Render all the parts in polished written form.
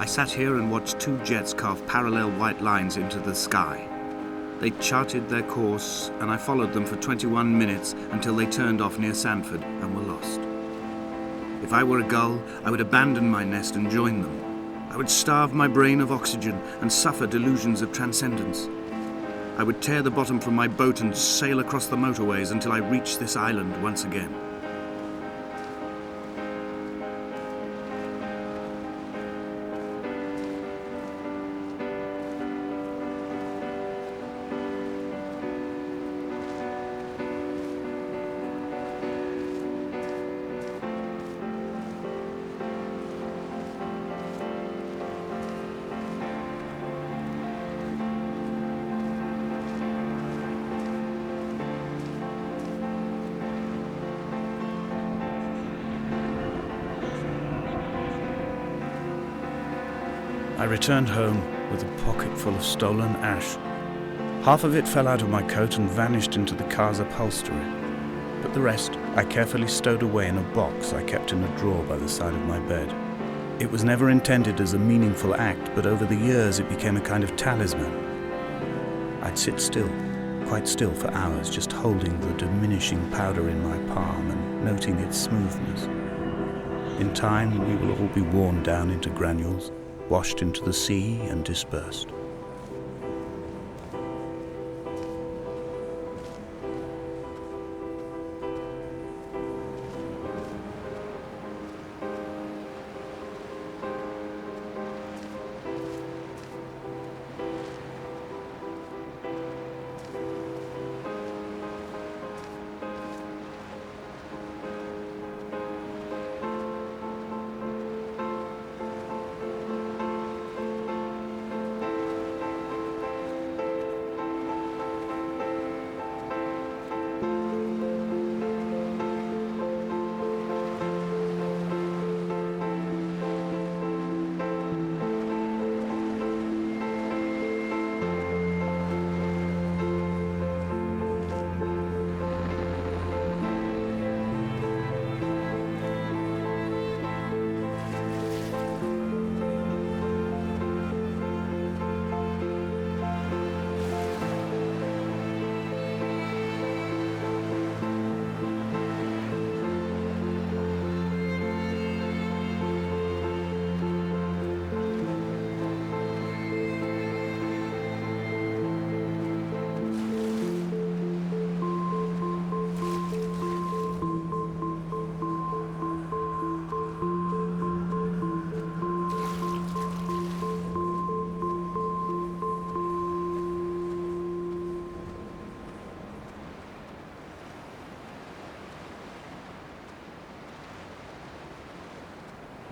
I sat here and watched two jets carve parallel white lines into the sky. They charted their course, and I followed them for 21 minutes until they turned off near Sandford and were lost. If I were a gull, I would abandon my nest and join them. I would starve my brain of oxygen and suffer delusions of transcendence. I would tear the bottom from my boat and sail across the motorways until I reached this island once again. I returned home with a pocket full of stolen ash. Half of it fell out of my coat and vanished into the car's upholstery, but the rest I carefully stowed away in a box I kept in a drawer by the side of my bed. It was never intended as a meaningful act, but over the years it became a kind of talisman. I'd sit still, quite still for hours, just holding the diminishing powder in my palm and noting its smoothness. In time, we will all be worn down into granules, washed into the sea and dispersed.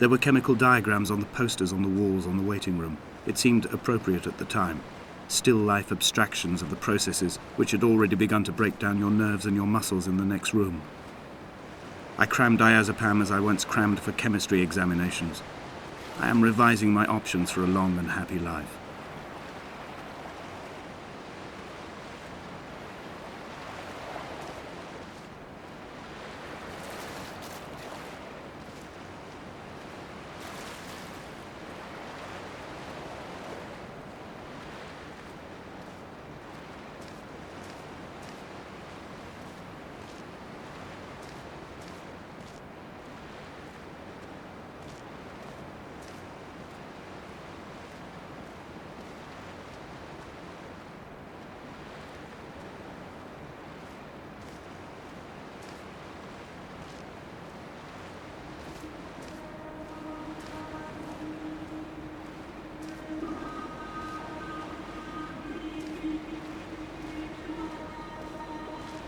There were chemical diagrams on the posters on the walls on the waiting room. It seemed appropriate at the time. Still life abstractions of the processes which had already begun to break down your nerves and your muscles in the next room. I crammed diazepam as I once crammed for chemistry examinations. I am revising my options for a long and happy life.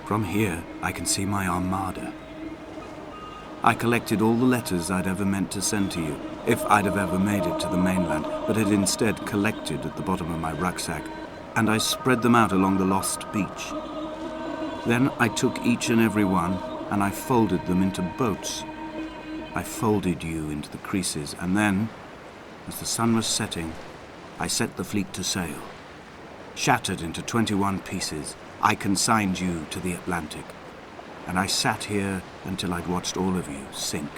From here, I can see my armada. I collected all the letters I'd ever meant to send to you, if I'd have ever made it to the mainland, but had instead collected at the bottom of my rucksack, and I spread them out along the lost beach. Then I took each and every one, and I folded them into boats. I folded you into the creases, and then, as the sun was setting, I set the fleet to sail. Shattered into 21 pieces, I consigned you to the Atlantic, and I sat here until I'd watched all of you sink.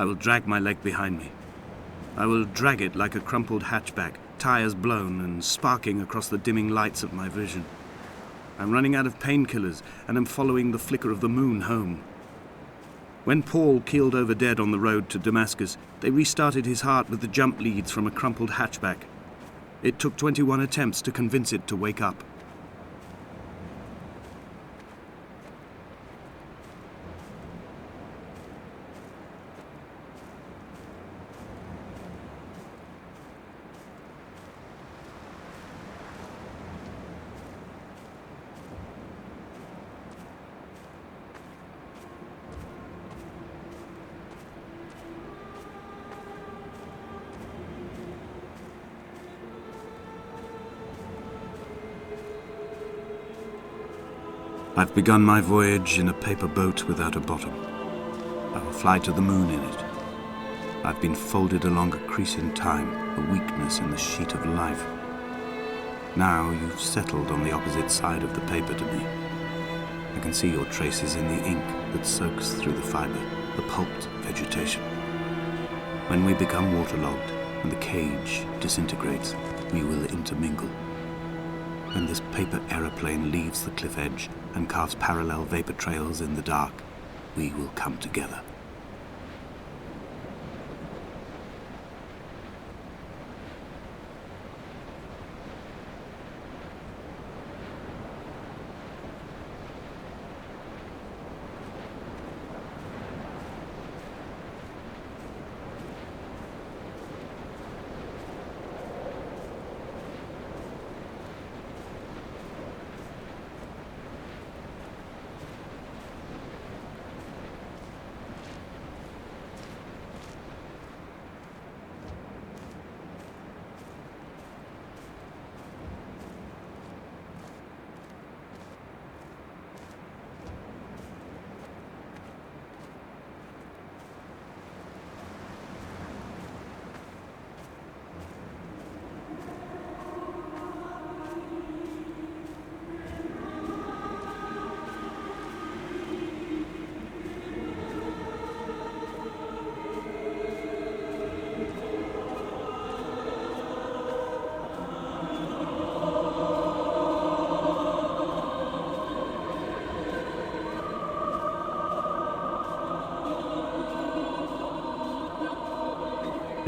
I will drag my leg behind me. I will drag it like a crumpled hatchback, tires blown and sparking across the dimming lights of my vision. I'm running out of painkillers and am following the flicker of the moon home. When Paul keeled over dead on the road to Damascus, they restarted his heart with the jump leads from a crumpled hatchback. It took 21 attempts to convince it to wake up. I've begun my voyage in a paper boat without a bottom. I will fly to the moon in it. I've been folded along a crease in time, a weakness in the sheet of life. Now you've settled on the opposite side of the paper to me. I can see your traces in the ink that soaks through the fiber, the pulped vegetation. When we become waterlogged and the cage disintegrates, we will intermingle. When this paper aeroplane leaves the cliff edge and carves parallel vapor trails in the dark, we will come together.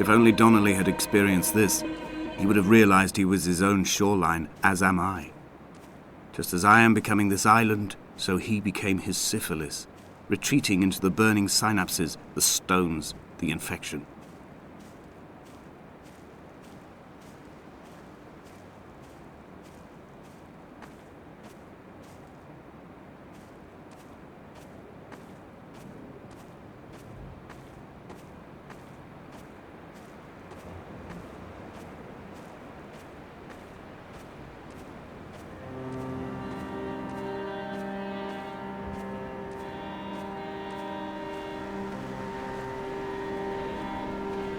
If only Donnelly had experienced this, he would have realized he was his own shoreline, as am I. Just as I am becoming this island, so he became his syphilis, retreating into the burning synapses, the stones, the infection.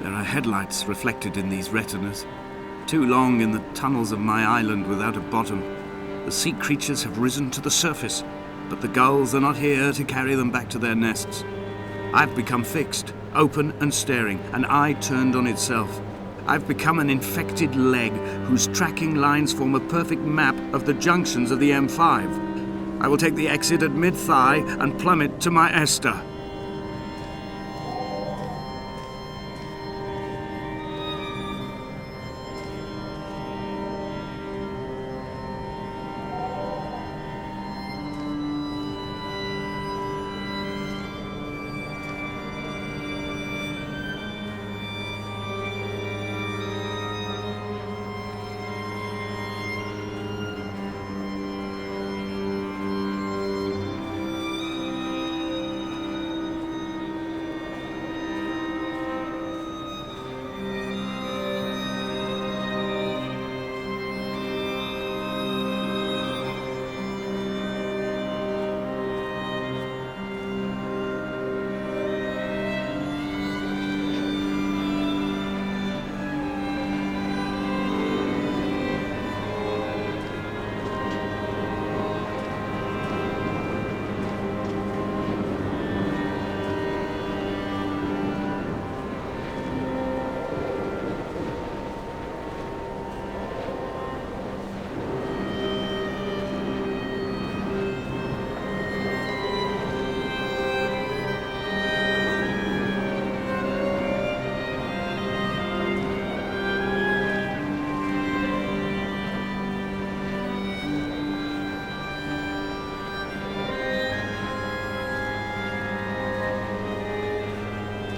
There are headlights reflected in these retinas. Too long in the tunnels of my island without a bottom. The sea creatures have risen to the surface, but the gulls are not here to carry them back to their nests. I've become fixed, open and staring, an eye turned on itself. I've become an infected leg whose tracking lines form a perfect map of the junctions of the M5. I will take the exit at mid-thigh and plummet to my Esther.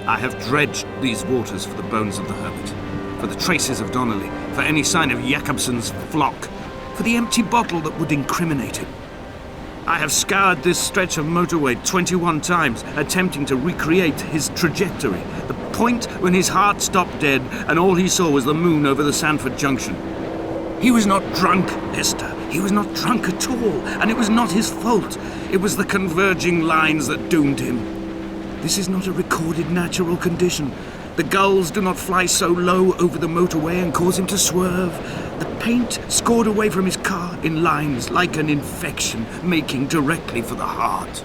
I have dredged these waters for the bones of the hermit, for the traces of Donnelly, for any sign of Jakobsen's flock, for the empty bottle that would incriminate him. I have scoured this stretch of motorway 21 times, attempting to recreate his trajectory, the point when his heart stopped dead and all he saw was the moon over the Sanford Junction. He was not drunk, Esther. He was not drunk at all, and it was not his fault. It was the converging lines that doomed him. This is not a recorded natural condition. The gulls do not fly so low over the motorway and cause him to swerve. The paint scored away from his car in lines like an infection, making directly for the heart.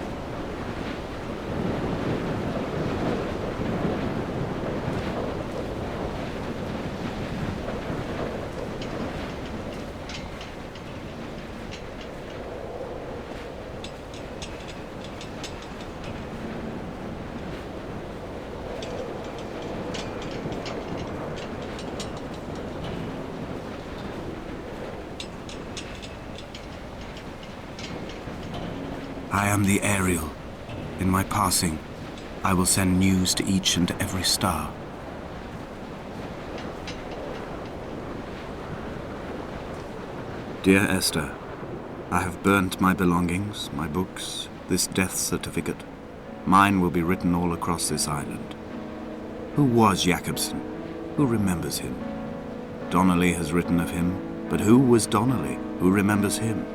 I am the Ariel. In my passing, I will send news to each and every star. Dear Esther, I have burnt my belongings, my books, this death certificate. Mine will be written all across this island. Who was Jakobsen? Who remembers him? Donnelly has written of him, but who was Donnelly? Who remembers him?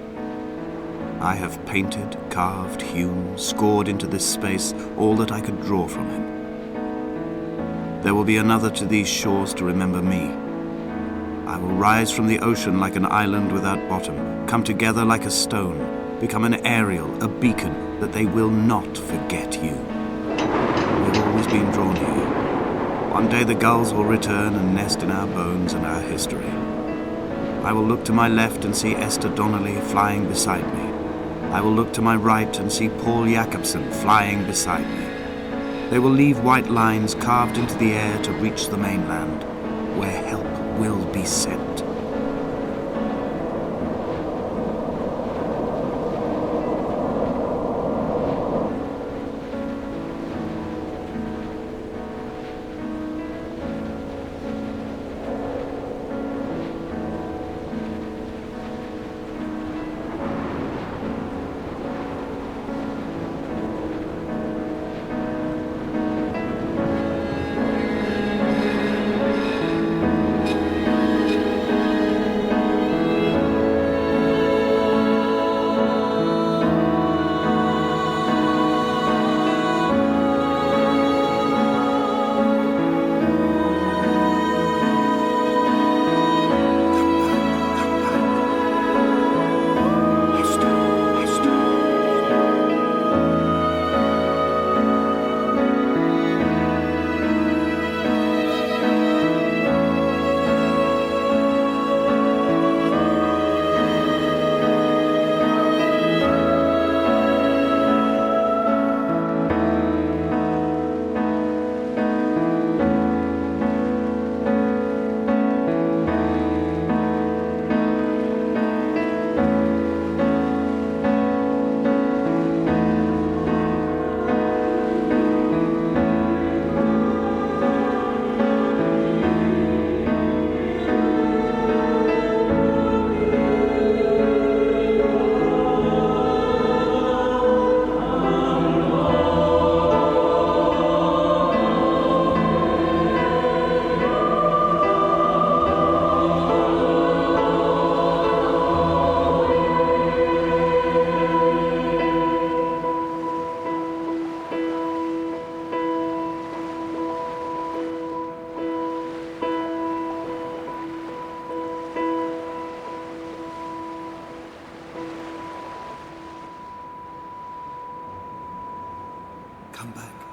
I have painted, carved, hewn, scored into this space all that I could draw from him. There will be another to these shores to remember me. I will rise from the ocean like an island without bottom, come together like a stone, become an Ariel, a beacon, that they will not forget you. We've always been drawn here. One day the gulls will return and nest in our bones and our history. I will look to my left and see Esther Donnelly flying beside me. I will look to my right and see Paul Jakobsen flying beside me. They will leave white lines carved into the air to reach the mainland, where help will be sent. come back.